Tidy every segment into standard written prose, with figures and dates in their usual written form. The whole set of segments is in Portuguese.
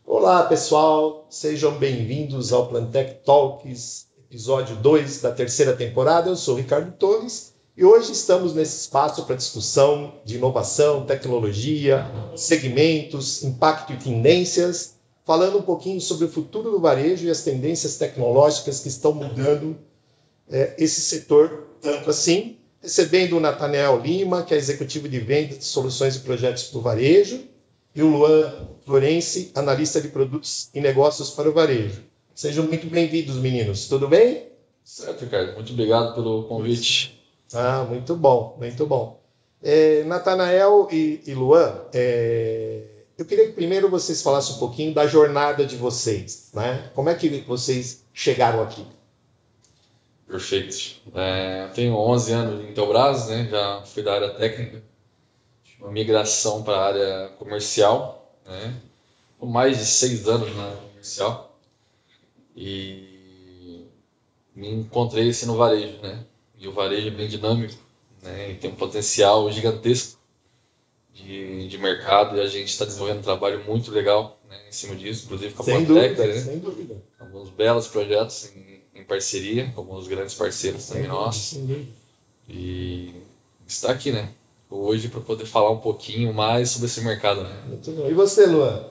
Olá pessoal, sejam bem-vindos ao Plantec Talks, episódio 2 da terceira temporada. Eu sou o Ricardo Torres e hoje estamos nesse espaço para discussão de inovação, tecnologia, segmentos, impacto e tendências, falando um pouquinho sobre o futuro do varejo e as tendências tecnológicas que estão mudando esse setor tanto assim, recebendo o Nathanael Lima, que é executivo de vendas de soluções e projetos para o varejo, e o Luan Florenci, analista de produtos e negócios para o varejo. Sejam muito bem-vindos, meninos. Tudo bem? Certo, Ricardo. Muito obrigado pelo convite. Muito bom, muito bom. Nathanael e Luan, eu queria que primeiro vocês falassem um pouquinho da jornada de vocês, né? Como é que vocês chegaram aqui? Perfeito. Eu tenho 11 anos em Intelbras, né? Já fui da área técnica. Uma migração para a área comercial, né? Com mais de 6 anos na área comercial, e me encontrei assim, no varejo, né? E o varejo é bem dinâmico, né? E tem um potencial gigantesco de mercado, e a gente está desenvolvendo um trabalho muito legal, né, em cima disso, inclusive com a Plantec, né? Sem dúvida. Alguns belos projetos em parceria com alguns grandes parceiros também nossos, e está aqui, né? Hoje para poder falar um pouquinho mais sobre esse mercado, né? Muito bom. E você, Luan?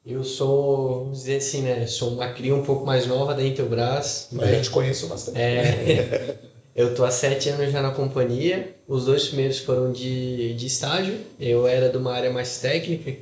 Eu sou, vamos dizer assim, né? Sou uma cria um pouco mais nova da Intelbras. A gente conhece bastante. Eu estou há 7 anos já na companhia. Os 2 primeiros foram de estágio. Eu era de uma área mais técnica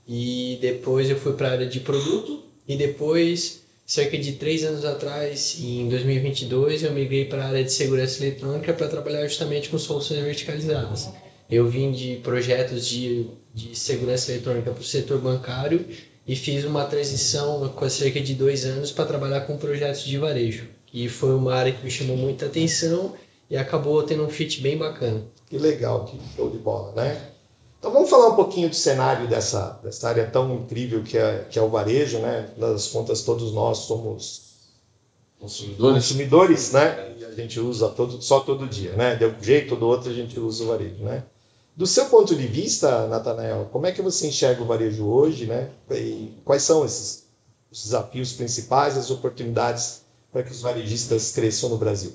e depois eu fui para a área de produto. E depois, cerca de 3 anos atrás, em 2022, eu migrei para a área de segurança eletrônica para trabalhar justamente com soluções verticalizadas. Eu vim de projetos de segurança eletrônica para o setor bancário e fiz uma transição com cerca de 2 anos para trabalhar com projetos de varejo. E foi uma área que me chamou muita atenção e acabou tendo um fit bem bacana. Que legal, que show de bola, né? Então vamos falar um pouquinho do cenário dessa área tão incrível que é o varejo, né? Das contas, todos nós somos consumidores, né? E a gente usa só todo dia, né? De um jeito ou do outro a gente usa o varejo, né? Do seu ponto de vista, Nathanael, como é que você enxerga o varejo hoje, né? E quais são os desafios principais, as oportunidades para que os varejistas cresçam no Brasil?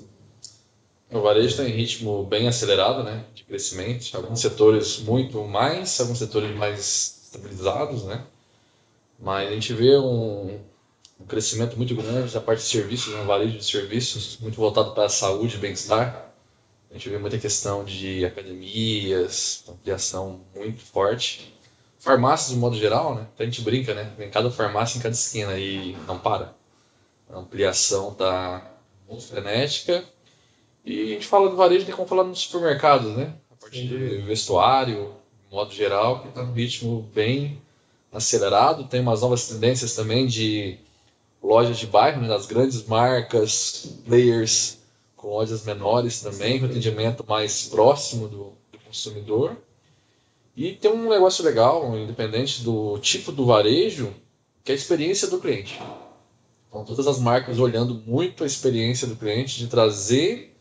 O varejo está em ritmo bem acelerado, né, de crescimento. Alguns setores muito mais, alguns setores mais estabilizados, né? Mas a gente vê um crescimento muito grande da parte de serviços, um varejo de serviços muito voltado para a saúde e bem-estar. A gente vê muita questão de academias, ampliação muito forte. Farmácias, de modo geral, né? A gente brinca, né? Tem cada farmácia em cada esquina e não para. A ampliação está muito frenética. E a gente fala do varejo, tem como falar nos supermercados, né? A parte de vestuário, de modo geral, que está num ritmo bem acelerado. Tem umas novas tendências também de lojas de bairro, né? Das grandes marcas, players com lojas menores também, com atendimento mais próximo do consumidor. E tem um negócio legal, independente do tipo do varejo, que é a experiência do cliente. Então, todas as marcas olhando muito a experiência do cliente, de trazer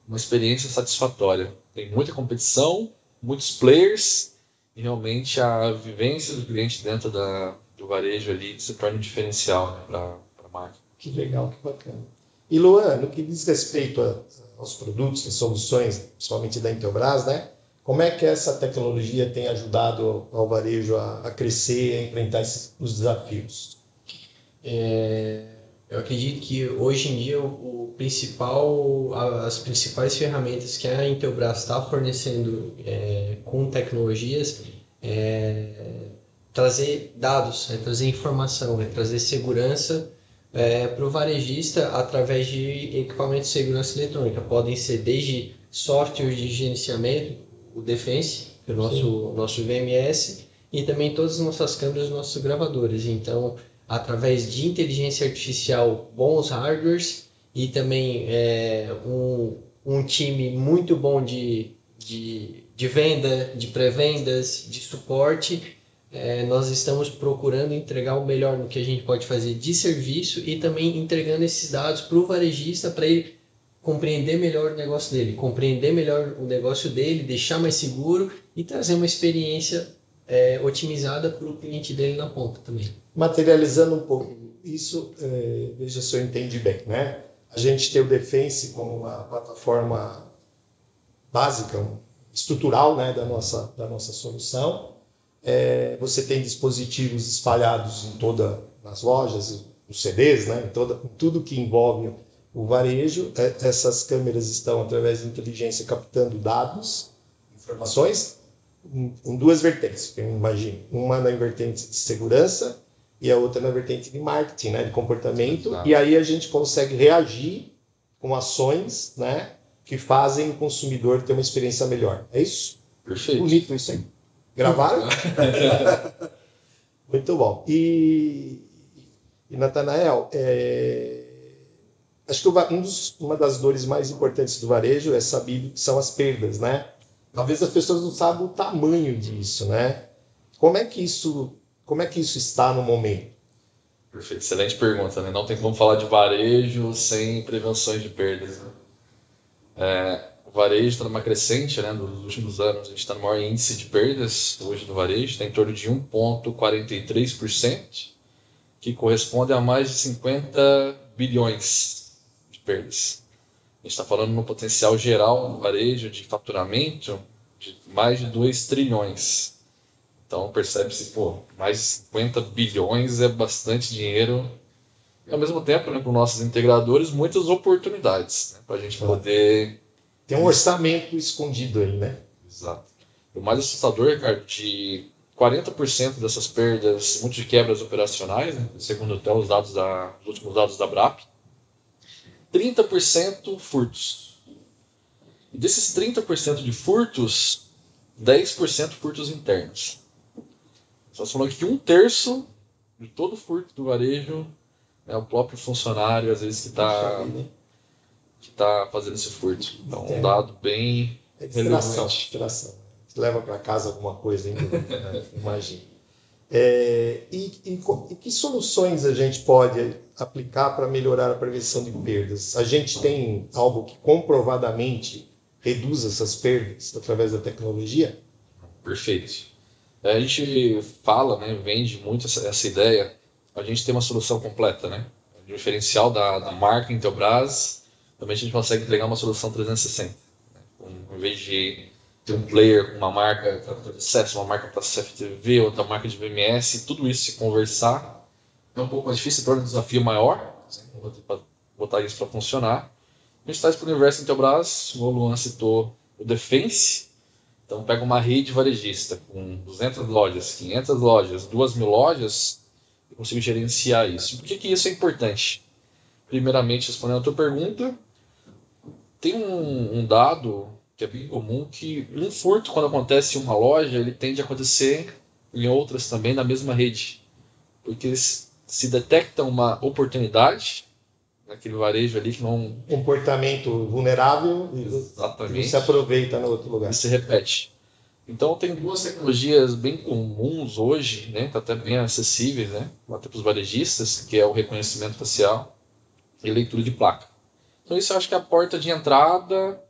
uma experiência satisfatória. Tem muita competição, muitos players, e realmente a vivência do cliente dentro do varejo ali se torna um diferencial, né, para a marca. Que legal, que bacana. E Luan, no que diz respeito aos produtos e soluções, principalmente da Intelbras, né? Como é que essa tecnologia tem ajudado ao varejo a crescer, a enfrentar os desafios? Eu acredito que hoje em dia as principais ferramentas que a Intelbras está fornecendo com tecnologias trazer dados, trazer informação, trazer segurança para o varejista através de equipamentos de segurança eletrônica. Podem ser desde softwares de gerenciamento, o Defense, que é o nosso VMS, e também todas as nossas câmeras e nossos gravadores. Então, através de inteligência artificial, bons hardwares e também um time muito bom de venda, de pré-vendas, de suporte, nós estamos procurando entregar o melhor no que a gente pode fazer de serviço e também entregando esses dados para o varejista para ele compreender melhor o negócio dele, compreender melhor o negócio dele, deixar mais seguro e trazer uma experiência otimizada para o cliente dele na ponta também. Materializando um pouco isso, veja se eu entendi bem, né? A gente tem o Defense como uma plataforma básica, estrutural, né, da nossa solução. Você tem dispositivos espalhados em nas lojas, os CDs, né, em tudo que envolve o varejo. Essas câmeras estão, através de inteligência, captando dados, informações, em duas vertentes, eu imagino. Uma na vertente de segurança e a outra na vertente de marketing, né, de comportamento. Exato. E aí a gente consegue reagir com ações, né, que fazem o consumidor ter uma experiência melhor. É isso? Perfeito. Bonito isso aí. Gravaram? Muito bom. E Natanael, acho que uma das dores mais importantes do varejo é saber que são as perdas, né? Talvez as pessoas não saibam o tamanho disso, né? Como é que isso está no momento? Perfeito, excelente pergunta, né? Não tem como falar de varejo sem prevenções de perdas, né? O varejo está numa crescente, né? Nos últimos anos a gente está no maior índice de perdas hoje do varejo, está em torno de 1,43%, que corresponde a mais de 50 bilhões de perdas. A gente está falando no potencial geral do varejo de faturamento de mais de 2 trilhões. Então percebe-se, mais de 50 bilhões é bastante dinheiro. E ao mesmo tempo, né, para os nossos integradores, muitas oportunidades, né, para a gente poder... Tem um orçamento escondido aí, né? Exato. O mais assustador, Ricardo, de 40% dessas perdas, muito de quebras operacionais, né, segundo até os últimos dados da Brap, 30% furtos. E desses 30% de furtos, 10% furtos internos. Só falando que 1/3 de todo furto do varejo é o próprio funcionário, às vezes, que está fazendo esse furto. Então, um dado bem relevante. Distração. Você leva para casa alguma coisa ainda, né? Imagina. E que soluções a gente pode aplicar para melhorar a prevenção de perdas? A gente tem algo que comprovadamente reduz essas perdas através da tecnologia? Perfeito. A gente fala, né, vende muito essa ideia. A gente tem uma solução completa, né? O diferencial da marca Intelbras, também a gente consegue entregar uma solução 360. Né? Em vez de ter um player com uma marca para acesso, uma marca para CFTV, outra marca de VMS, tudo isso se conversar é um pouco mais difícil, torna um desafio maior. Vou ter para botar isso para funcionar. A gente traz para o universo Intelbras, o Luan citou o Defense. Então pega uma rede varejista com 200 lojas, 500 lojas, 2.000 lojas, eu consigo gerenciar isso. Por que isso é importante? Primeiramente, respondendo a tua pergunta, tem um dado que é bem comum, que um furto, quando acontece em uma loja, ele tende a acontecer em outras também na mesma rede. Porque se detecta uma oportunidade naquele varejo ali que não... Comportamento vulnerável. Exatamente. E se aproveita no outro lugar. E se repete. Então tem duas tecnologias bem comuns hoje, né, até bem acessíveis, né, até para os varejistas, que é o reconhecimento facial e leitura de placa. Então isso eu acho que é a porta de entrada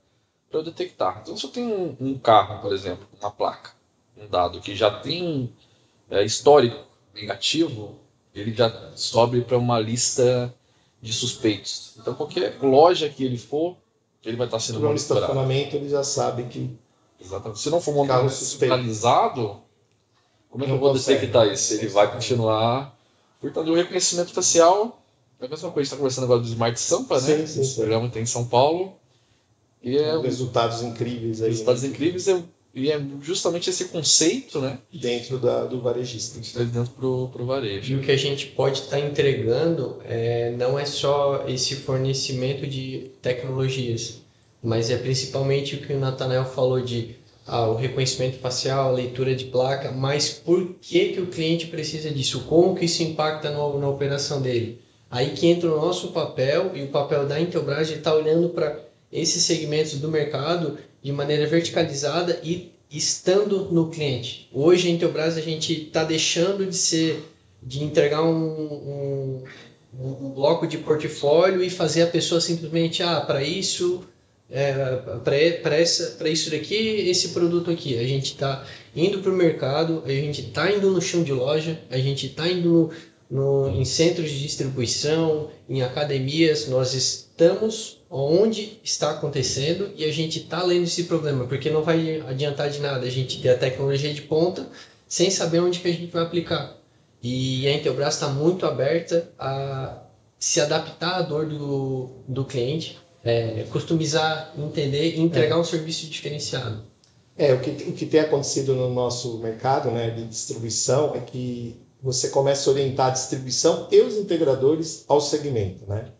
para eu detectar. Então se eu tenho um carro, por exemplo, uma placa, um dado que já tem histórico negativo, ele já sobe para uma lista de suspeitos. Então qualquer loja que ele for, ele vai estar sendo monitorado. No estacionamento ele já sabe que... Exatamente. Se não for centralizado, como é que eu vou detectar isso? Ele vai continuar. Portanto, o reconhecimento facial é a mesma coisa. A gente está conversando agora do Smart Sampa, né? Esse programa tem em São Paulo. E resultados incríveis aí. Resultados incríveis e é justamente esse conceito, né? Dentro do varejista. Dentro pro varejo. E o que a gente pode estar entregando não é só esse fornecimento de tecnologias, mas é principalmente o que o Natanael falou de o reconhecimento facial, a leitura de placa, mas por que o cliente precisa disso? Como que isso impacta na operação dele? Aí que entra o nosso papel e o papel da Intelbras de estar olhando para esses segmentos do mercado de maneira verticalizada e estando no cliente. Hoje, a Intelbras, a gente está deixando de entregar um bloco de portfólio e fazer a pessoa simplesmente, para isso, para isso daqui, esse produto aqui. A gente está indo para o mercado, a gente está indo no chão de loja, a gente está indo em centros de distribuição, em academias, nós estamos onde está acontecendo e a gente está lendo esse problema, porque não vai adiantar de nada a gente ter a tecnologia de ponta sem saber onde que a gente vai aplicar. E a Intelbras está muito aberta a se adaptar à dor do cliente, customizar, entender e entregar um serviço diferenciado. O que tem acontecido no nosso mercado, né, de distribuição é que você começa a orientar a distribuição e os integradores ao segmento, né?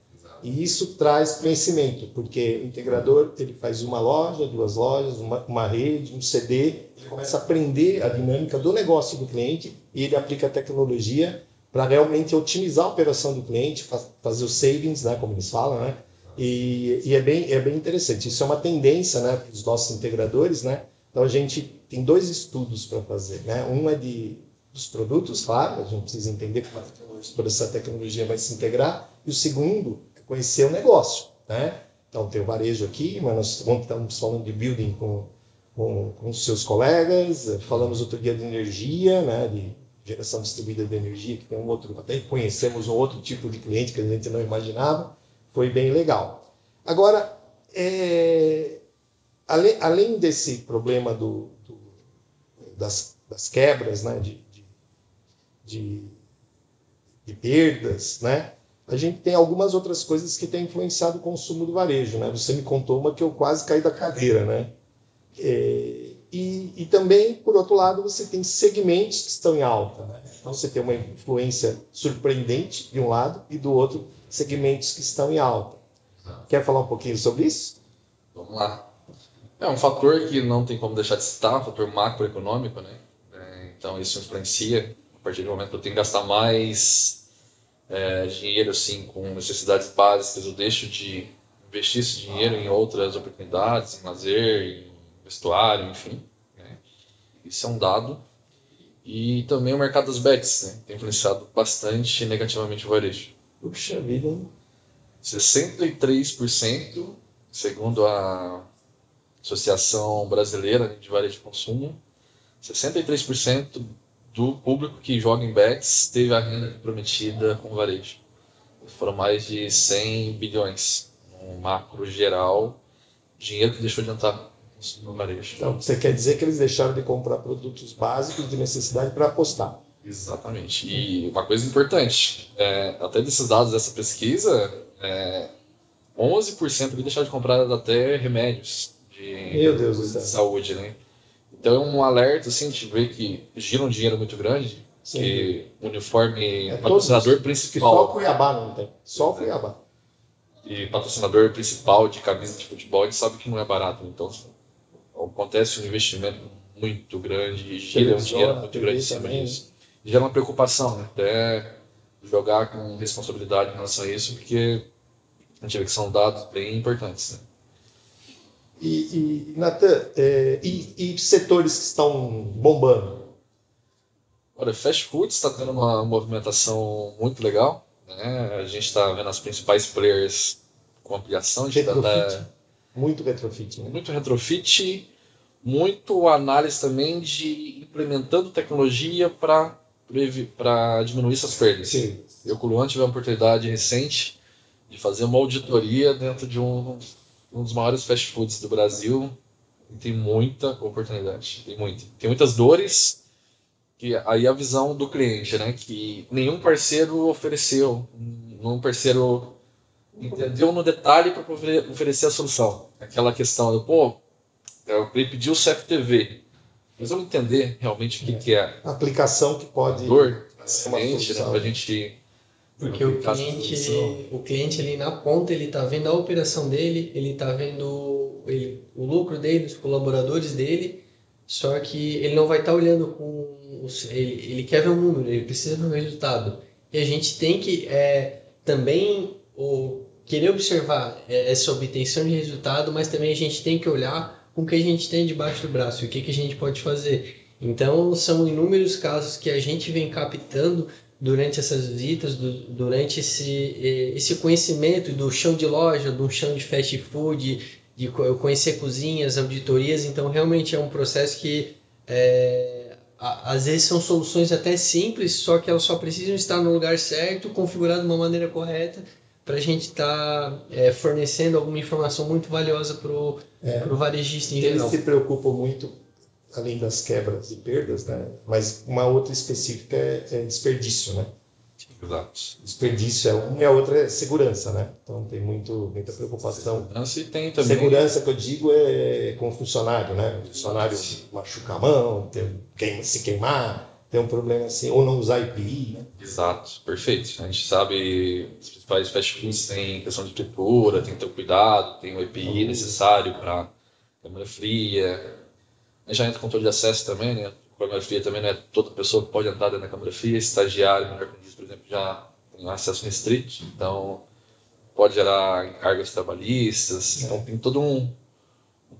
E isso traz conhecimento, porque o integrador ele faz uma loja, duas lojas, uma rede, um CD, ele começa a aprender a dinâmica do negócio do cliente e ele aplica a tecnologia para realmente otimizar a operação do cliente, fazer os savings, né, como eles falam, né? E é bem interessante. Isso é uma tendência, né, para os nossos integradores, né? Então a gente tem 2 estudos para fazer, né? Um é dos produtos, claro, a gente precisa entender como toda essa tecnologia vai se integrar, e o segundo é conhecer o negócio, né? Então tem o varejo aqui, mas nós estamos falando de building com os seus colegas, falamos outro dia de energia, né? De geração distribuída de energia, que tem até conhecemos um outro tipo de cliente que a gente não imaginava, foi bem legal. Agora, além desse problema das quebras, né, de perdas, né, a gente tem algumas outras coisas que têm influenciado o consumo do varejo, né? Você me contou uma que eu quase caí da cadeira, né? E também, por outro lado, você tem segmentos que estão em alta, né? Então você tem uma influência surpreendente de um lado e do outro segmentos que estão em alta. Quer falar um pouquinho sobre isso? Vamos lá. É um fator que não tem como deixar de citar, um fator macroeconômico, né? Então isso influencia. A partir do momento que eu tenho que gastar mais dinheiro assim, com necessidades básicas, eu deixo de investir esse dinheiro em outras oportunidades, em lazer, em vestuário, enfim. Né? Isso é um dado. E também o mercado das bets, né? Tem influenciado bastante negativamente o varejo. Puxa vida, hein? 63%, segundo a Associação Brasileira de Varejo de Consumo, 63% do público que joga em bets teve a renda comprometida com o varejo. Foram mais de 100 bilhões, no macro geral, dinheiro que deixou de entrar no varejo. Então, você quer dizer que eles deixaram de comprar produtos básicos de necessidade para apostar? Exatamente. E uma coisa importante, até desses dados dessa pesquisa, 11% ali deixaram de comprar até remédios Meu Deus do céu. de saúde, né? Então é um alerta, assim, de ver que gira um dinheiro muito grande, Sim. que o uniforme Todos, patrocinador que principal. só o Cuiabá não tem. Só o Cuiabá. E patrocinador principal de camisa de futebol, a gente sabe que não é barato. Então acontece um investimento muito grande e gira um dinheiro muito grande em cima também, disso. E gera uma preocupação, né? Até jogar com responsabilidade em relação a isso, porque a gente vê que são dados bem importantes, né? Natan, e setores que estão bombando? Olha, fast food está tendo uma movimentação muito legal, né? A gente está vendo as principais players com ampliação de Retrofit. Muito retrofit, né? muito retrofit, muito análise também de implementando tecnologia para diminuir essas perdas. Sim. Eu com o Luan tive a oportunidade recente de fazer uma auditoria dentro de um dos maiores fast foods do Brasil. E tem muita oportunidade, tem muitas dores. Que aí a visão do cliente, né? Que nenhum parceiro ofereceu, nenhum parceiro entendeu no detalhe para oferecer a solução. Aquela questão do, ele pediu o CFTV, mas vamos entender realmente o que é a aplicação que pode a dor ser uma cliente, né? solução. Para a gente. Porque o cliente ali na ponta, ele está vendo a operação dele, ele está vendo o lucro dele, os colaboradores dele, só que ele não vai estar olhando ele quer ver um número, ele precisa ver um resultado. E a gente tem que querer observar essa obtenção de resultado, mas também a gente tem que olhar com o que a gente tem debaixo do braço, o que a gente pode fazer. Então, são inúmeros casos que a gente vem captando durante essas visitas, durante esse conhecimento do chão de loja, do chão de fast food, de conhecer cozinhas, auditorias. Então, realmente é um processo que às vezes são soluções até simples, só que elas só precisam estar no lugar certo, configurado de uma maneira correta, para a gente estar fornecendo alguma informação muito valiosa para o varejista em geral. Eles se preocupam muito, além das quebras e perdas, né? Mas uma outra específica é desperdício, né? Exato. Desperdício é uma e a outra é segurança, né? Então tem muita preocupação. Segurança, e tem também... Segurança que eu digo é com o funcionário, né? O funcionário machucar a mão, se queimar, tem um problema assim, ou não usar EPI, né? Exato, perfeito. A gente sabe os principais fast foods têm questão de fritura, tem que ter cuidado, tem o EPI necessário para câmera fria. A gente já entra com controle de acesso também, né? A câmera fria também não é toda pessoa que pode entrar dentro da câmera fria. Estagiário, menor aprendiz, por exemplo, já tem acesso restrito, então pode gerar encargos trabalhistas. Então tem todo um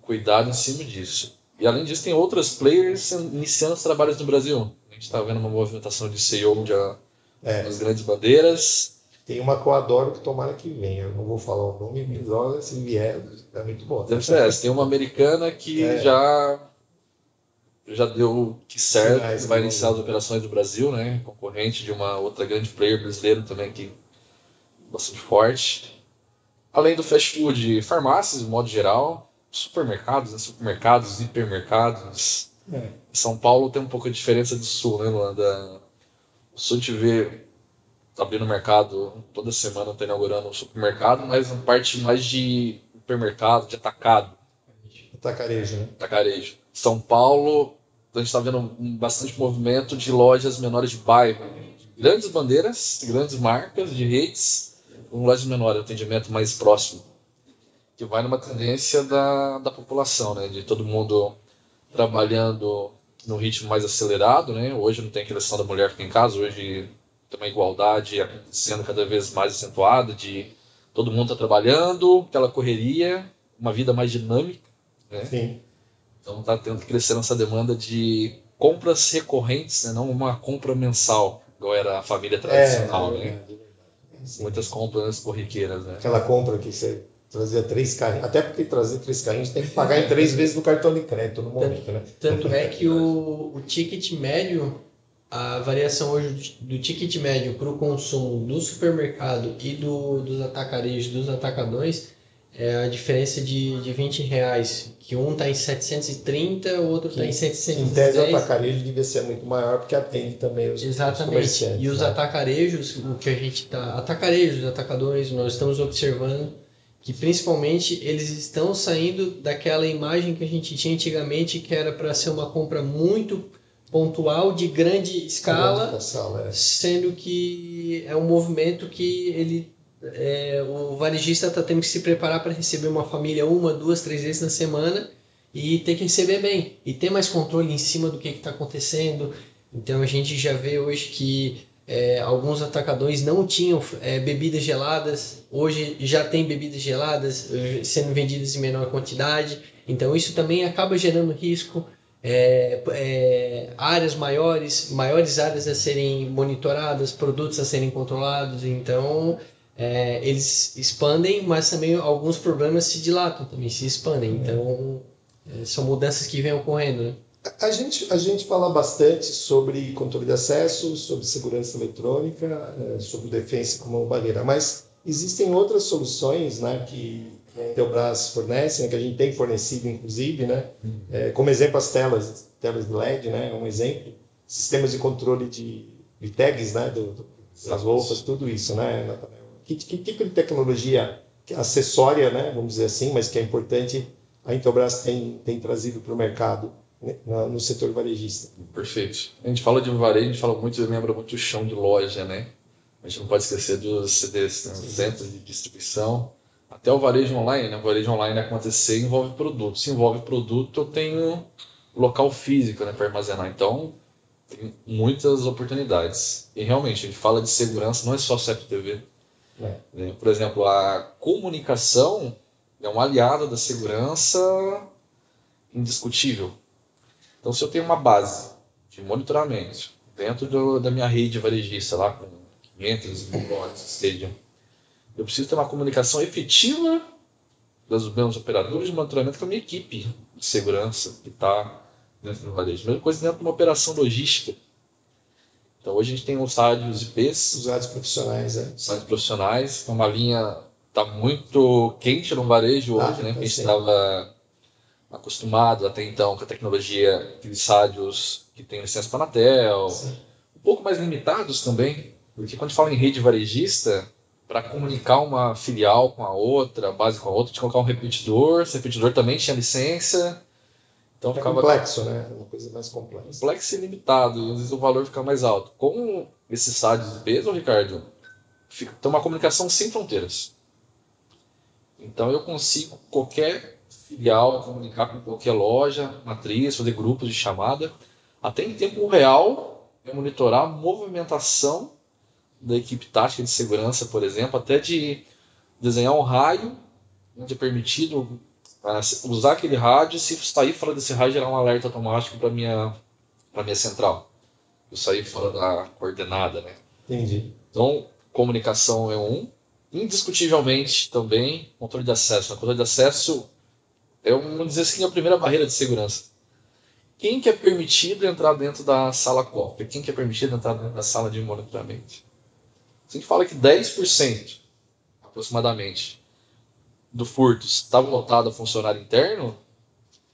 cuidado em cima disso. E além disso, tem outras players iniciando os trabalhos no Brasil. A gente está vendo uma movimentação de CEO de umas grandes bandeiras. Tem uma que eu adoro, que tomara que venha. Eu não vou falar o nome, mas olha, se vier, é muito bom. Tem uma americana que já deu que certo, vai iniciar as operações do Brasil, né? Concorrente de uma outra grande player brasileira também, que é bastante forte. Além do fast food, farmácias, de modo geral, supermercados, né? Supermercados, hipermercados. São Paulo tem um pouco de diferença do Sul, né, Luanda? O Sul te vê abrindo mercado toda semana, está inaugurando um supermercado, mas uma parte mais de hipermercado, de atacado. Atacarejo, né? Atacarejo. São Paulo, a gente está vendo bastante movimento de lojas menores de bairro. Grandes bandeiras, grandes marcas de redes, com lojas menores, atendimento mais próximo. Que vai numa tendência da população, né? De todo mundo trabalhando num ritmo mais acelerado, né? Hoje não tem aquela questão da mulher ficar em casa, hoje tem uma igualdade acontecendo cada vez mais acentuada, de todo mundo está trabalhando, aquela correria, uma vida mais dinâmica, né? Sim. Então está tendo que crescer essa demanda de compras recorrentes, né? Não uma compra mensal, igual era a família tradicional, né? Muitas compras corriqueiras, né? Aquela compra que você trazia 3 carrinhos, até porque trazer 3 carrinhos tem que pagar em 3 vezes no cartão de crédito no momento, né? Tanto é que o ticket médio, a variação hoje do ticket médio para o consumo do supermercado e dos atacarejos, dos atacadões, é a diferença de R$20, que um está em 730, o outro está em 710. Em tese, o atacarejo devia ser muito maior, porque atende também os comerciantes. E os atacarejos, o que a gente está... Atacarejos, atacadores, nós estamos observando que principalmente eles estão saindo daquela imagem que a gente tinha antigamente, que era para ser uma compra muito pontual, de grande escala, sendo que é um movimento que o varejista está tendo que se preparar para receber uma família 1, 2, 3 vezes na semana e ter que receber bem, e ter mais controle em cima do que está acontecendo. Então a gente já vê hoje que alguns atacadores não tinham bebidas geladas, hoje já tem bebidas geladas sendo vendidas em menor quantidade, então isso também acaba gerando risco. Áreas maiores áreas a serem monitoradas, produtos a serem controlados, então eles expandem, mas também alguns problemas se dilatam, também se expandem, então são mudanças que vêm ocorrendo, né? A gente fala bastante sobre controle de acesso, sobre segurança eletrônica, sobre defesa como barreira, mas existem outras soluções, né, que a Intelbras fornece, né, que a gente tem fornecido, inclusive, né, como exemplo as telas de LED, né, um exemplo, sistemas de controle de tags, né, das roupas, tudo isso, né, que tipo de tecnologia acessória, né, vamos dizer assim, mas que é importante, a Intelbras tem trazido para o mercado, né, no setor varejista. Perfeito. A gente fala de varejo, a gente fala muito, lembra muito o chão de loja, né? A gente não pode esquecer dos CDs, né? Os centros de distribuição. Até o varejo online, né? O varejo online acontecer envolve produto. Se envolve produto, eu tenho local físico, né, para armazenar. Então, tem muitas oportunidades. E realmente, a gente fala de segurança, não é só CFTV. Né? Por exemplo, a comunicação é um aliado da segurança indiscutível. Então, se eu tenho uma base de monitoramento dentro da minha rede varejista, lá com 500 mil lojas, seja, eu preciso ter uma comunicação efetiva dos meus operadores de monitoramento com a minha equipe de segurança que está dentro do varejo. Mesma coisa dentro de uma operação logística. Então, hoje a gente tem os rádios IPs. Os rádios profissionais, Os rádios profissionais. Uma linha está muito quente no varejo hoje, né? Porque a gente estava acostumado até então com a tecnologia de rádios que tem licença para a Anatel, um pouco mais limitados também, porque quando a gente fala em rede varejista, para comunicar uma filial com a outra, a base com a outra, tinha que colocar um repetidor, esse repetidor também tinha licença, então ficava complexo, né? Uma coisa mais complexa. Complexo e limitado, e às vezes o valor fica mais alto. Com esses rádios de peso, Ricardo, tem uma comunicação sem fronteiras. Então eu consigo qualquer filial comunicar com qualquer loja, matriz, fazer grupos de chamada, até em tempo real, monitorar a movimentação da equipe tática de segurança, por exemplo, até de desenhar um raio onde é permitido usar aquele rádio, se sair fora desse raio, gerar um alerta automático para minha central. Eu sair fora da coordenada, né? Entendi. Então, comunicação é indiscutivelmente também controle de acesso. O controle de acesso vamos dizer assim, a primeira barreira de segurança. Quem que é permitido entrar dentro da sala cópia? Quem que é permitido entrar dentro da sala de monitoramento? Se a gente fala que 10%, aproximadamente, do furto está voltado a funcionário interno,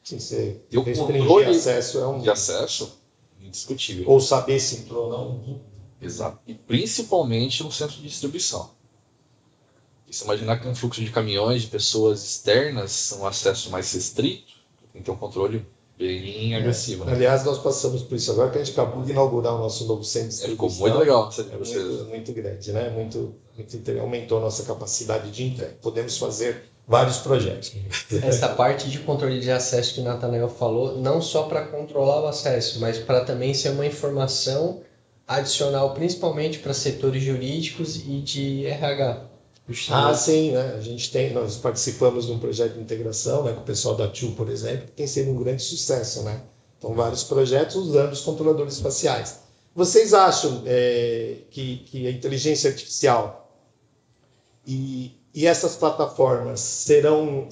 sim, você o controle acesso de acesso indiscutível. Ou saber se entrou ou não. Exato. E principalmente no centro de distribuição. E se imaginar que um fluxo de caminhões, de pessoas externas, um acesso mais restrito, tem que ter um controle bem agressivo. Né? Aliás, nós passamos por isso agora que a gente acabou de inaugurar o nosso novo centro de distribuição. Ficou muito legal. Muito grande, né? Muito aumentou a nossa capacidade de entrega. Podemos fazer vários projetos. Essa parte de controle de acesso que o Nathanael falou, não só para controlar o acesso, mas para também ser uma informação adicional, principalmente para setores jurídicos e de RH. Sim, né? Nós participamos de um projeto de integração, né, com o pessoal da TIU, por exemplo, que tem sido um grande sucesso, né? Então, vários projetos usando os controladores faciais. Vocês acham que a inteligência artificial e essas plataformas serão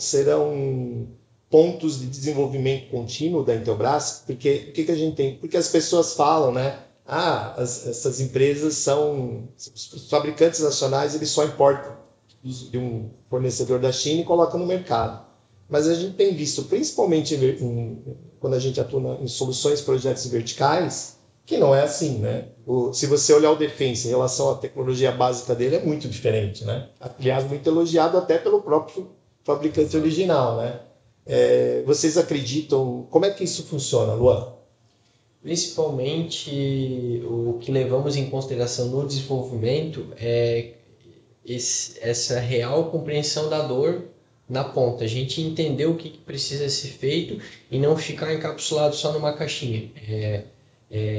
pontos de desenvolvimento contínuo da Intelbras? Porque o que a gente tem? Porque as pessoas falam, né? Essas empresas os fabricantes nacionais, eles só importam de um fornecedor da China e colocam no mercado. Mas a gente tem visto, principalmente quando a gente atua em soluções, projetos verticais, que não é assim, né? Se você olhar o Defense em relação à tecnologia básica dele, é muito diferente, né? Aliás, muito elogiado até pelo próprio fabricante original, né? Vocês acreditam... Como é que isso funciona, Luan? Principalmente, o que levamos em consideração no desenvolvimento é essa real compreensão da dor na ponta. A gente entender o que precisa ser feito e não ficar encapsulado só numa caixinha.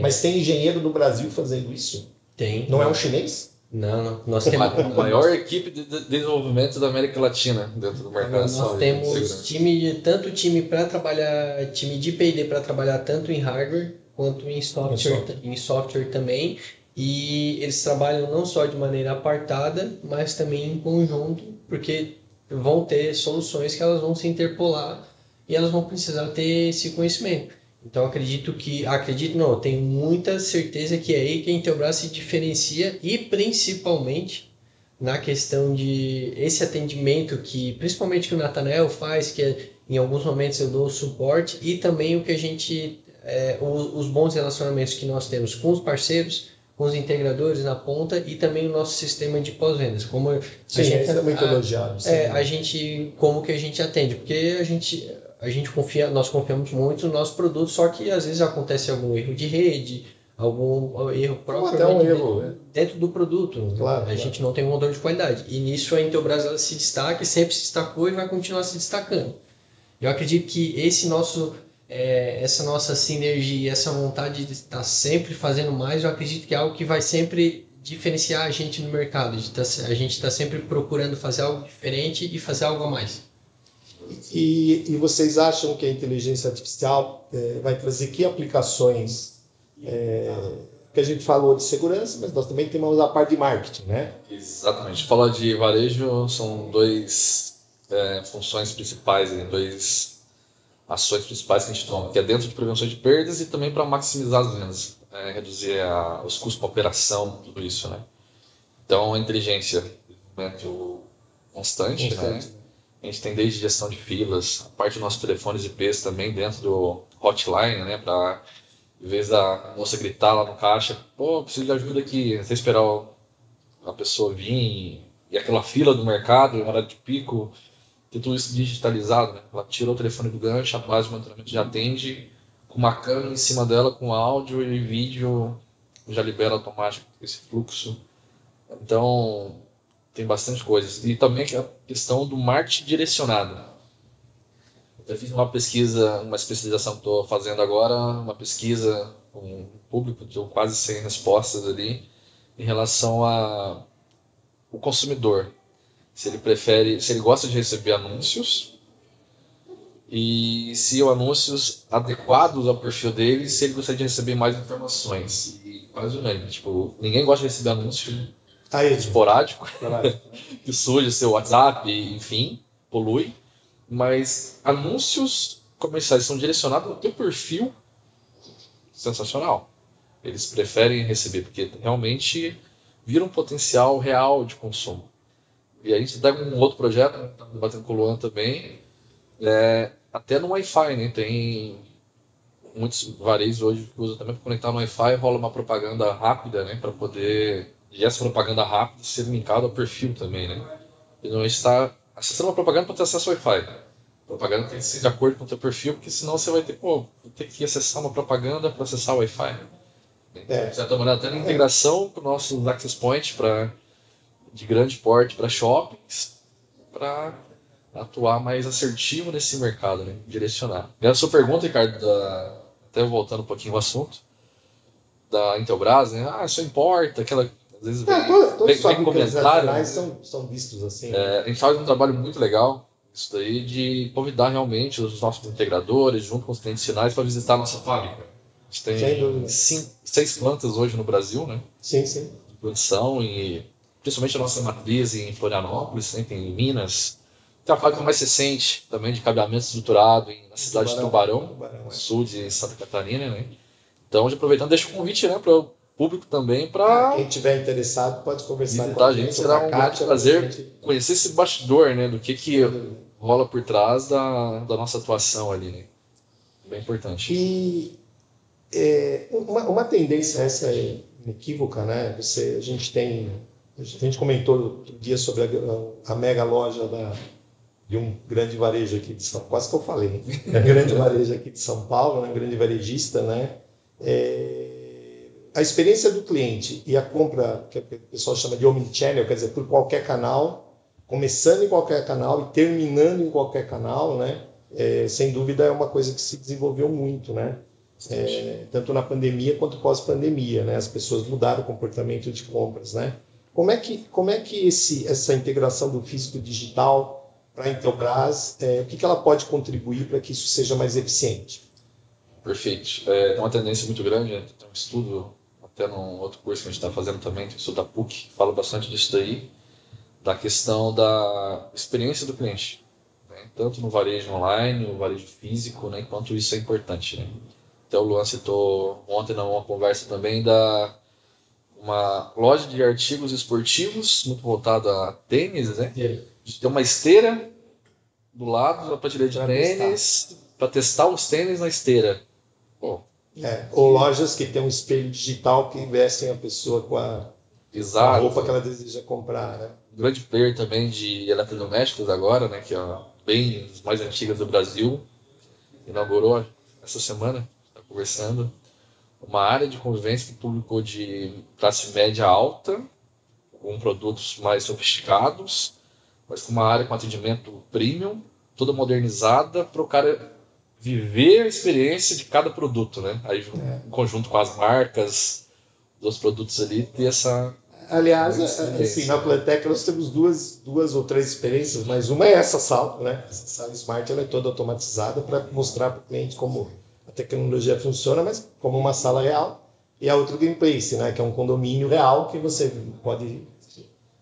Mas tem engenheiro no Brasil fazendo isso? Tem. Não é um chinês? Não. Nós temos a maior equipe de desenvolvimento da América Latina dentro do mercado. Nós temos time para trabalhar, time de P&D para trabalhar tanto em hardware quanto em software também. E eles trabalham não só de maneira apartada, mas também em conjunto, porque vão ter soluções que elas vão se interpolar e elas vão precisar ter esse conhecimento. Então tenho muita certeza que é aí que a Intelbras se diferencia e principalmente na questão de esse atendimento principalmente que o Nathanael faz, que em alguns momentos eu dou suporte, e também o que a gente, os bons relacionamentos que nós temos com os parceiros, com os integradores na ponta e também o nosso sistema de pós-vendas. Como a gente é muito elogiado. Como que a gente atende, porque nós confiamos muito no nosso produto, só que às vezes acontece algum erro de rede, algum erro próprio dentro do produto. Claro, a gente não tem um motor de qualidade. E nisso a Intelbras ela se destaca e sempre se destacou e vai continuar se destacando. Eu acredito que essa nossa sinergia, essa vontade de estar sempre fazendo mais, eu acredito que é algo que vai sempre diferenciar a gente no mercado. A gente está sempre procurando fazer algo diferente e fazer algo a mais. E vocês acham que a inteligência artificial vai trazer que aplicações? Que a gente falou de segurança, mas nós também temos a parte de marketing, né? Exatamente. Falar de varejo são duas funções principais, duas ações principais que a gente toma, que é dentro de prevenção de perdas e também para maximizar as vendas, reduzir os custos de operação, tudo isso, né? Então, a inteligência, desenvolvimento constante, né? A gente tem desde gestão de filas, a parte dos nossos telefones IPs também dentro do hotline, né? Para, em vez da moça gritar lá no caixa, pô, preciso de ajuda aqui, até esperar a pessoa vir e aquela fila do mercado, em hora de pico, ter tudo isso digitalizado, né? Ela tira o telefone do gancho, a base de monitoramento já atende, com uma câmera em cima dela, com áudio e vídeo, já libera automático esse fluxo. Então, tem bastante coisas. E também a questão do marketing direcionado. Eu fiz uma pesquisa, uma especialização que estou fazendo agora, uma pesquisa com um público, estou quase 100 respostas ali, em relação ao consumidor. Se ele prefere, se ele gosta de receber anúncios e se os anúncios adequados ao perfil dele, se ele gostaria de receber mais informações. E quase unânime, tipo, ninguém gosta de receber anúncio esporádico, que suja seu WhatsApp, enfim, polui. Mas anúncios comerciais são direcionados ao teu perfil, sensacional. Eles preferem receber, porque realmente vira um potencial real de consumo. E a gente está com um outro projeto, está debatendo com o Luan também, até no Wi-Fi, né? Tem muitos varejos hoje que usam também para conectar no Wi-Fi, rola uma propaganda rápida, né? Para poder, e essa propaganda rápida ser linkada ao perfil também, né? E não está acessando uma propaganda para ter acesso ao Wi-Fi. A propaganda tem que ser de acordo com o teu perfil, porque senão você vai ter, ter que acessar uma propaganda para acessar o Wi-Fi. Então, de certa maneira, até na integração com nossos access points de grande porte para shoppings, para atuar mais assertivo nesse mercado, né? Direcionar. E a sua pergunta, Ricardo, até voltando um pouquinho ao assunto, da Intelbras, né? Isso importa, aquela. Às vezes vem comentários são vistos assim. A gente faz um trabalho muito legal, isso daí, de convidar realmente os nossos integradores, junto com os clientes finais, para visitar a nossa fábrica. A gente tem 6 plantas hoje no Brasil, né? Sim. De produção, e principalmente a nossa matriz em Florianópolis, né? Tem em Minas. Tem a fábrica mais recente também de cabeamento estruturado na cidade de Tubarão, sul de Santa Catarina, né? Então, já aproveitando, deixo o convite, né, para o público também, para quem tiver interessado pode conversar visitar com a gente. Será um grande prazer conhecer esse bastidor, né, do que rola por trás da nossa atuação ali, né? Bem importante. E uma tendência essa inequívoca, né? A gente comentou outro dia sobre a mega loja de um grande varejo aqui de São Paulo, quase que eu falei, hein? Grande varejo aqui de São Paulo, né? Grande varejista, né? A experiência do cliente e a compra, que o pessoal chama de omnichannel, quer dizer, por qualquer canal, começando em qualquer canal e terminando em qualquer canal, né? Sem dúvida é uma coisa que se desenvolveu muito, né? Tanto na pandemia quanto pós-pandemia, né? As pessoas mudaram o comportamento de compras, né? Como é que essa integração do físico e digital para a Intelbras, o que ela pode contribuir para que isso seja mais eficiente? Perfeito. Tem uma tendência muito grande, né? Tem um estudo, até num outro curso que a gente está fazendo também, tem um estudo da PUC, que fala bastante disso daí, da questão da experiência do cliente, né? Tanto no varejo online, no varejo físico, né? Quanto isso é importante, né? Até o Luan citou ontem numa conversa também uma loja de artigos esportivos, muito voltada a tênis, né? De ter uma esteira do lado da prateleira de tênis, para testar os tênis na esteira. Ou lojas que tem um espelho digital que vestem a pessoa com a roupa que ela deseja comprar, né? Grande player também de eletrodomésticos agora, né? Que é bem as mais antigas do Brasil. Inaugurou essa semana, está conversando, uma área de convivência que publicou de classe média alta, com produtos mais sofisticados, mas com uma área com atendimento premium, toda modernizada, para o cara viver a experiência de cada produto, né? Aí, em conjunto com as marcas dos produtos ali, ter essa Aliás, Muito assim, experiência. na Plantec nós temos duas ou três experiências, mas uma é essa sala, né? Essa sala Smart ela é toda automatizada para mostrar para o cliente como a tecnologia funciona, mas como uma sala real. E a outra o Green Place, né? Que é um condomínio real que você pode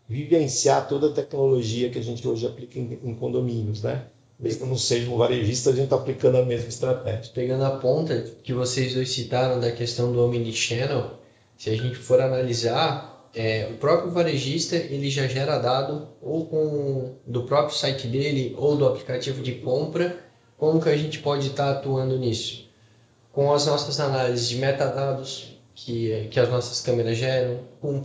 vivenciar toda a tecnologia que a gente hoje aplica em condomínios, né? Mesmo não seja um varejista, a gente está aplicando a mesma estratégia. Pegando a ponta que vocês dois citaram da questão do Omnichannel, se a gente for analisar, o próprio varejista ele já gera dado ou do próprio site dele ou do aplicativo de compra. Como que a gente pode estar atuando nisso? Com as nossas análises de metadados que as nossas câmeras geram, com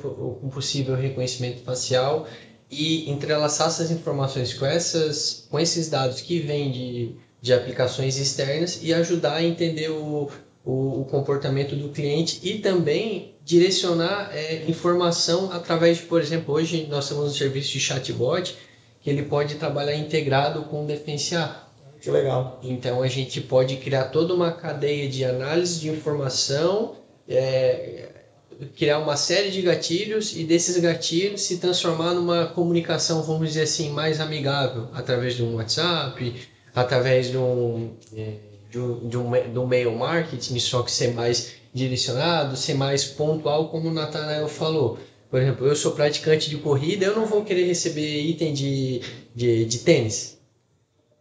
possível reconhecimento facial e entrelaçar essas informações com esses dados que vêm de aplicações externas e ajudar a entender o comportamento do cliente e também direcionar informação através de, por exemplo, hoje nós temos um serviço de chatbot que ele pode trabalhar integrado com o Defensear. Que legal. Então a gente pode criar toda uma cadeia de análise de informação, criar uma série de gatilhos e desses gatilhos se transformar numa comunicação, vamos dizer assim, mais amigável, através de um WhatsApp, através de um mail marketing, só que ser mais direcionado, ser mais pontual, como o Natanael falou. Por exemplo, eu sou praticante de corrida, eu não vou querer receber item de tênis.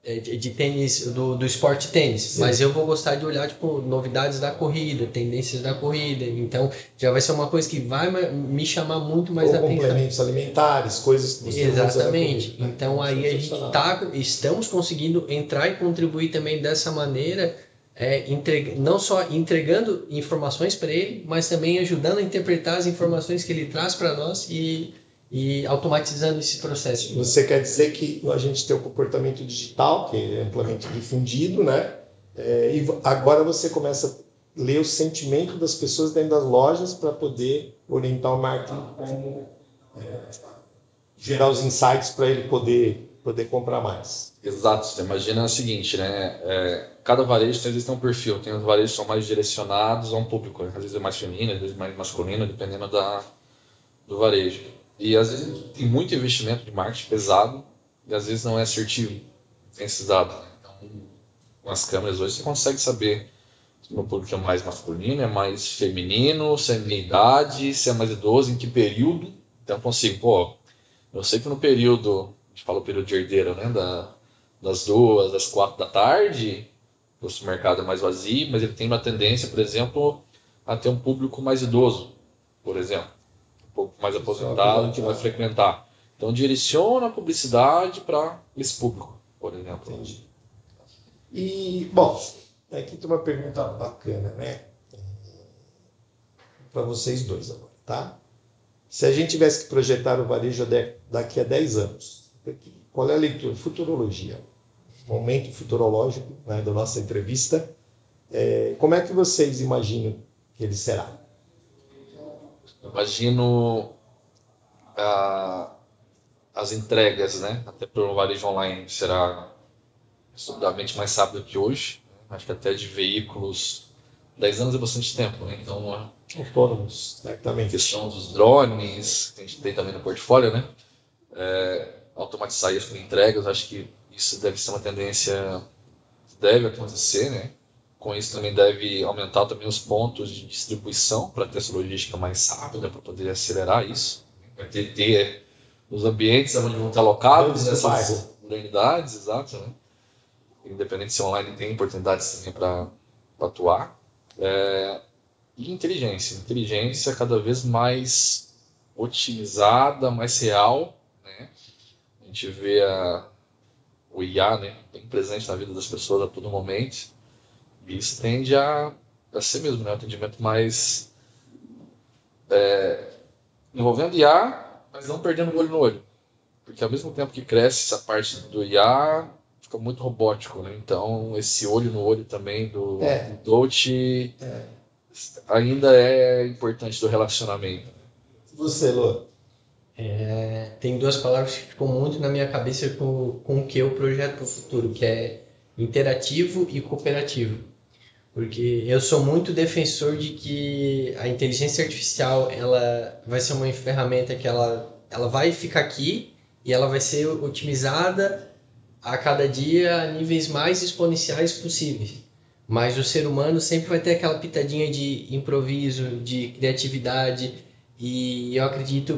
De tênis, do esporte tênis, sim, mas eu vou gostar de olhar tipo, novidades da corrida, tendências da corrida, então já vai ser uma coisa que vai me chamar muito mais ou atenção. Complementos alimentares, coisas que você Exatamente, usa, né? então aí a gente estamos conseguindo entrar e contribuir também dessa maneira, não só entregando informações para ele, mas também ajudando a interpretar as informações que ele traz para nós e automatizando esse processo. Você quer dizer que a gente tem o comportamento digital, que é amplamente difundido, né? E agora você começa a ler o sentimento das pessoas dentro das lojas para poder orientar o marketing como gerar os insights para ele poder comprar mais. Exato, você imagina o seguinte, né? Cada varejo às vezes tem um perfil, tem os varejos que são mais direcionados a um público, às vezes é mais feminino, às vezes mais masculino, dependendo do varejo. E às vezes tem muito investimento de marketing pesado e às vezes não é assertivo, tem esses dados. Então, com as câmeras hoje você consegue saber se o meu público é mais masculino, é mais feminino, se é minha idade, se é mais idoso, em que período. Então eu consigo, eu sei que no período, a gente fala o período de herdeira, né, das 2, das 4 da tarde, o supermercado é mais vazio, mas ele tem uma tendência, por exemplo, a ter um público mais idoso, por exemplo. Pouco mais aposentado que vai frequentar. Então direciona a publicidade para esse público, por exemplo. Entendi. E, bom, aqui tem uma pergunta bacana, né? Para vocês dois agora, tá? Se a gente tivesse que projetar o varejo daqui a 10 anos, qual é a leitura? Futurologia. Momento futurológico, né, da nossa entrevista. Como é que vocês imaginam que ele será? Imagino as entregas, né? Até para o varejo online será estupidamente mais rápido que hoje. Acho que até de veículos 10 anos é bastante tempo, né? Então autônomos, a certamente. questão dos drones, que a gente tem também no portfólio, né? Automatizar as entregas, acho que isso deve ser uma tendência que deve acontecer, né? Com isso também deve aumentar também os pontos de distribuição para ter essa logística mais rápida, para poder acelerar isso. Vai ter os ambientes onde vão estar alocados nessas unidades, exato, né? Independente se online tem oportunidades também para atuar. E inteligência cada vez mais otimizada, mais real, né? A gente vê o IA, né, bem presente na vida das pessoas a todo momento. E isso tende a ser mesmo, né, um atendimento mais envolvendo IA, mas não perdendo o olho no olho. Porque ao mesmo tempo que cresce essa parte do IA, fica muito robótico, né? Então esse olho no olho também do Dolce ainda é importante do relacionamento. Você, Lô? Tem duas palavras que ficam muito na minha cabeça com o que eu projeto para o futuro, que é interativo e cooperativo. Porque eu sou muito defensor de que a inteligência artificial ela vai ser uma ferramenta que ela vai ficar aqui e ela vai ser otimizada a cada dia a níveis mais exponenciais possíveis. Mas o ser humano sempre vai ter aquela pitadinha de improviso, de criatividade. E eu acredito.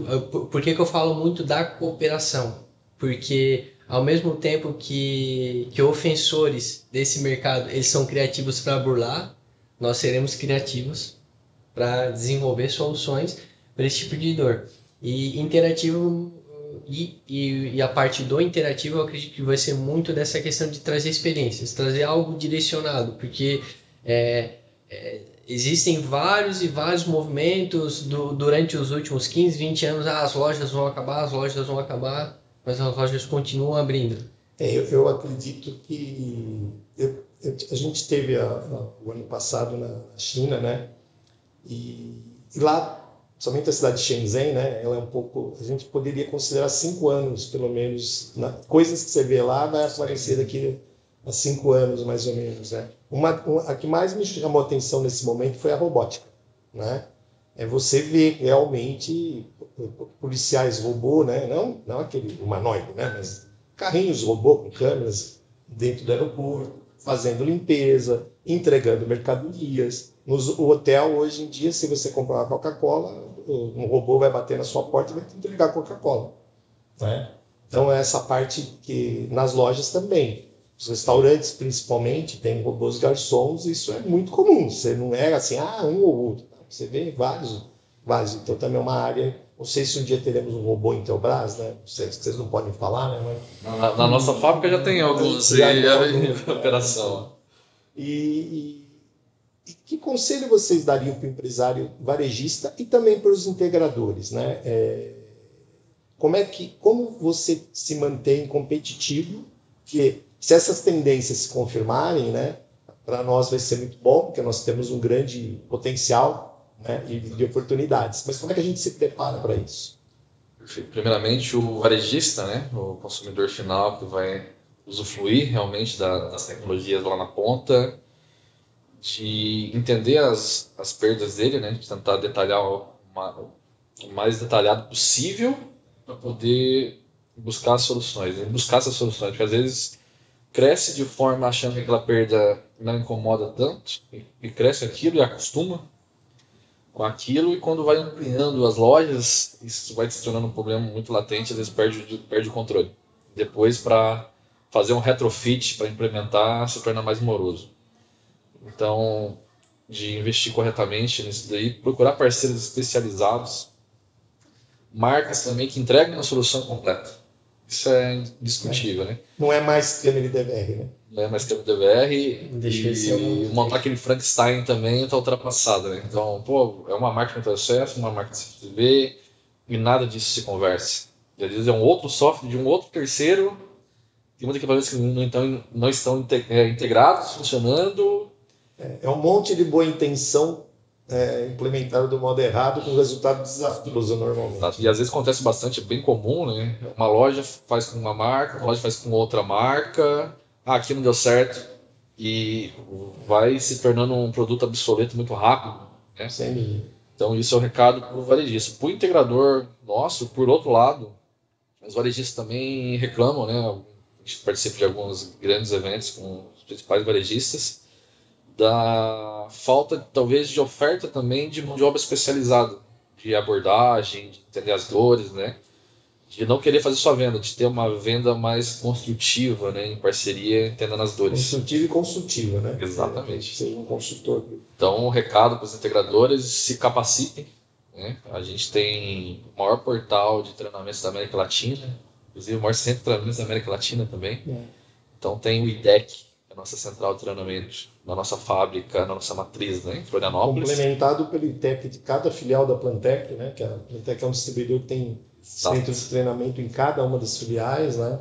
Por que eu falo muito da cooperação? Porque ao mesmo tempo que ofensores desse mercado eles são criativos para burlar, nós seremos criativos para desenvolver soluções para esse tipo de dor. E interativo e a parte do interativo eu acredito que vai ser muito dessa questão de trazer experiências, trazer algo direcionado, porque é, existem vários e vários movimentos durante os últimos 15, 20 anos, as lojas vão acabar, mas as lojas continuam abrindo. Eu acredito que a gente teve o ano passado na China, né? E lá, somente a cidade de Shenzhen, né? Ela é um pouco, a gente poderia considerar 5 anos, pelo menos, coisas que você vê lá vai aparecer daqui a 5 anos, mais ou menos, né? A que mais me chamou a atenção nesse momento foi a robótica, né? É você ver realmente policiais robô, né? Não aquele humanoide, né? Mas carrinhos robô com câmeras dentro do aeroporto, fazendo limpeza, entregando mercadorias. O hotel, hoje em dia, se você comprar uma Coca-Cola, um robô vai bater na sua porta e vai te entregar Coca-Cola, né? Então, essa parte que nas lojas também. Os restaurantes, principalmente, tem robôs garçons, isso é muito comum. Você não é assim, um ou outro. Você vê vários, vários. Então, também é uma área. Não sei se um dia teremos um robô Intelbras, né? Não sei, vocês não podem falar, né? Na nossa fábrica já tem alguns em operação. E que conselho vocês dariam para o empresário varejista e também para os integradores, né? Como você se mantém competitivo? Que se essas tendências se confirmarem, né, para nós vai ser muito bom, porque nós temos um grande potencial, né, e de oportunidades. Mas como é que a gente se prepara para isso? Primeiramente, o varejista, né, o consumidor final que vai usufruir realmente das tecnologias lá na ponta, de entender as perdas dele, né, de tentar detalhar o mais detalhado possível para poder buscar soluções, né, buscar essas soluções, porque às vezes cresce de forma achando que aquela perda não incomoda tanto, e cresce aquilo e acostuma com aquilo, e quando vai ampliando as lojas, isso vai se tornando um problema muito latente, às vezes perde o controle. Depois, para fazer um retrofit, para implementar, se torna mais moroso. Então, de investir corretamente nisso daí, procurar parceiros especializados, marcas também que entregam a solução completa. Isso é indiscutível, né? Não é mais câmera DVR, né? Não é mais câmera DVR e montar aquele Frankenstein também está ultrapassado, né? Então, é uma marca de processo, uma marca de CTV e nada disso se conversa. E às vezes é um outro software de um outro terceiro, tem muitos equipamentos que não estão integrados, funcionando. É um monte de boa intenção implementada do modo errado com resultado desastroso normalmente. E às vezes acontece bastante, é bem comum, né? Uma loja faz com uma marca, uma loja faz com outra marca, aqui não deu certo, e vai se tornando um produto obsoleto muito rápido, né? Sem dúvida. Então isso é o recado para o varejista. Para o integrador nosso, por outro lado, os varejistas também reclamam, né? A gente participa de alguns grandes eventos com os principais varejistas, da falta, talvez, de oferta também de mão de obra especializada, de abordagem, de entender as dores, né? De não querer fazer só venda, de ter uma venda mais construtiva, né? Em parceria, entendendo as dores. Construtiva e consultiva, né? Exatamente. Seja um consultor. Então, um recado para os integradores: se capacitem, né? A gente tem o maior portal de treinamentos da América Latina, inclusive o maior centro de treinamentos da América Latina também. Então, tem o IDEC, a nossa central de treinamento, na nossa fábrica, na nossa matriz, né, em Florianópolis. Complementado pelo ITEC de cada filial da Plantec, né, que a Plantec é um distribuidor que tem centro de treinamento em cada uma das filiais, né,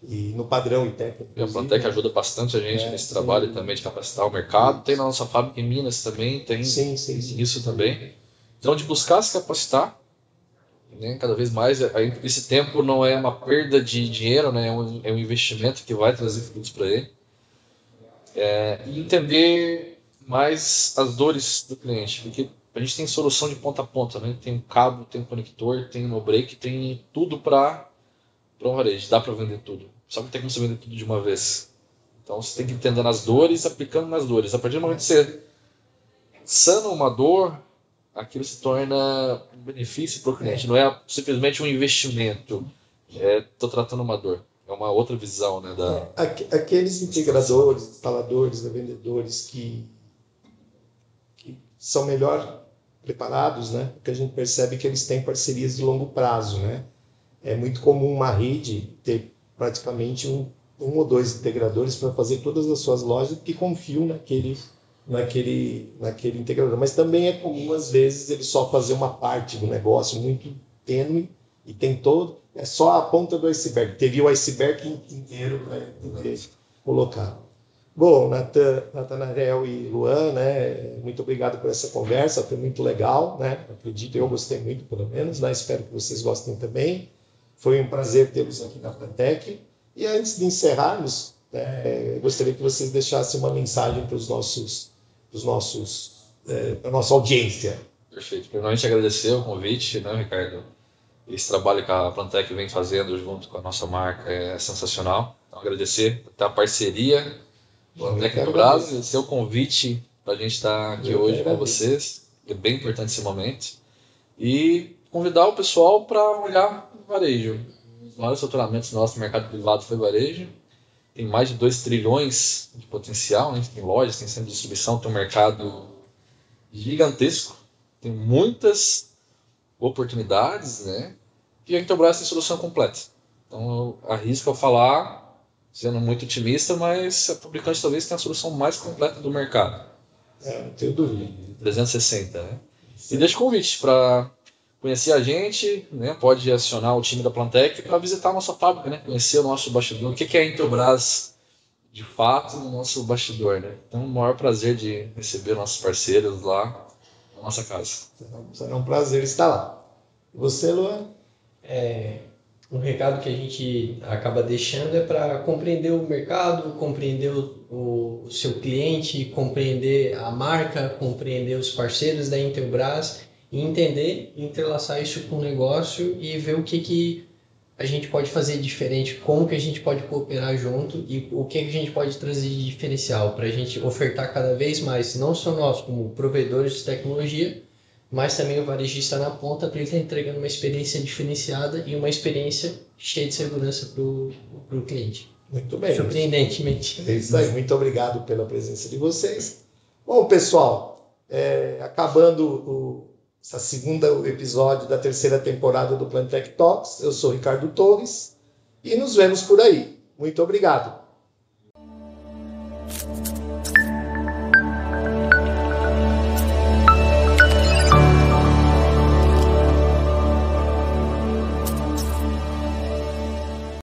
e no padrão ITEC. E a Plantec ajuda bastante a gente nesse trabalho também de capacitar o mercado. Tem na nossa fábrica em Minas também, tem isso também. Então, de buscar se capacitar, né, cada vez mais. Esse tempo não é uma perda de dinheiro, né, é um investimento que vai trazer frutos para ele. E entender mais as dores do cliente, porque a gente tem solução de ponta a ponta, né? Tem um cabo, tem um conector, tem no break, tem tudo para um varejo, dá para vender tudo. Só que não tem como você vender tudo de uma vez. Então você tem que entender as dores, aplicando nas dores. A partir do momento que você sana uma dor, aquilo se torna um benefício para o cliente. Não é simplesmente um investimento. Estou tratando uma dor. É uma outra visão, né? Aqueles integradores, instaladores, vendedores que são melhor preparados, né? Porque a gente percebe que eles têm parcerias de longo prazo, né? É muito comum uma rede ter praticamente um ou dois integradores para fazer todas as suas lojas que confiam naquele integrador. Mas também é comum, às vezes, ele só fazer uma parte do negócio muito tênue e tem todo... É só a ponta do iceberg. Teria o iceberg inteiro para poder colocar. Bom, Natanael e Luan, né, muito obrigado por essa conversa, foi muito legal, né? Acredito, eu gostei muito, pelo menos, né? Espero que vocês gostem também. Foi um prazer tê-los aqui na Plantec. E antes de encerrarmos, eu gostaria que vocês deixassem uma mensagem para a nossa audiência. Perfeito. Primeiramente agradecer o convite, né, Ricardo? Esse trabalho que a Plantec vem fazendo junto com a nossa marca é sensacional. Então agradecer até a parceria Plantec do Brasil, agradecer o convite para a gente estar aqui hoje com vocês. É bem importante esse momento. E convidar o pessoal para olhar o varejo. Os maiores faturamentos nossos no mercado privado foi varejo. Tem mais de 2 trilhões de potencial, né? Tem lojas, tem centro de distribuição, tem um mercado gigantesco. Tem muitas oportunidades, né? E a Intelbras tem solução completa. Então eu arrisco a falar, sendo muito otimista, mas a fabricante talvez tenha a solução mais completa do mercado. Não tenho dúvida. 360, né? E deixo o convite para conhecer a gente, né? Pode acionar o time da Plantec para visitar a nossa fábrica, né? Conhecer o nosso bastidor. O que é a Intelbras de fato no nosso bastidor, né? Então, o maior prazer de receber nossos parceiros lá na nossa casa. Será um prazer estar lá. E você, Luan? Um recado que a gente acaba deixando é para compreender o mercado, compreender o seu cliente, compreender a marca, compreender os parceiros da Intelbras e entender, entrelaçar isso com o negócio e ver o que a gente pode fazer diferente, como que a gente pode cooperar junto e o que a gente pode trazer de diferencial para a gente ofertar cada vez mais, não só nós como provedores de tecnologia, mas também o varejista na ponta para ele estar entregando uma experiência diferenciada e uma experiência cheia de segurança para o cliente. Muito bem. Surpreendentemente. É isso aí. Muito obrigado pela presença de vocês. Bom, pessoal, acabando esse segundo episódio da terceira temporada do Plantec Talks, eu sou Ricardo Torres e nos vemos por aí. Muito obrigado.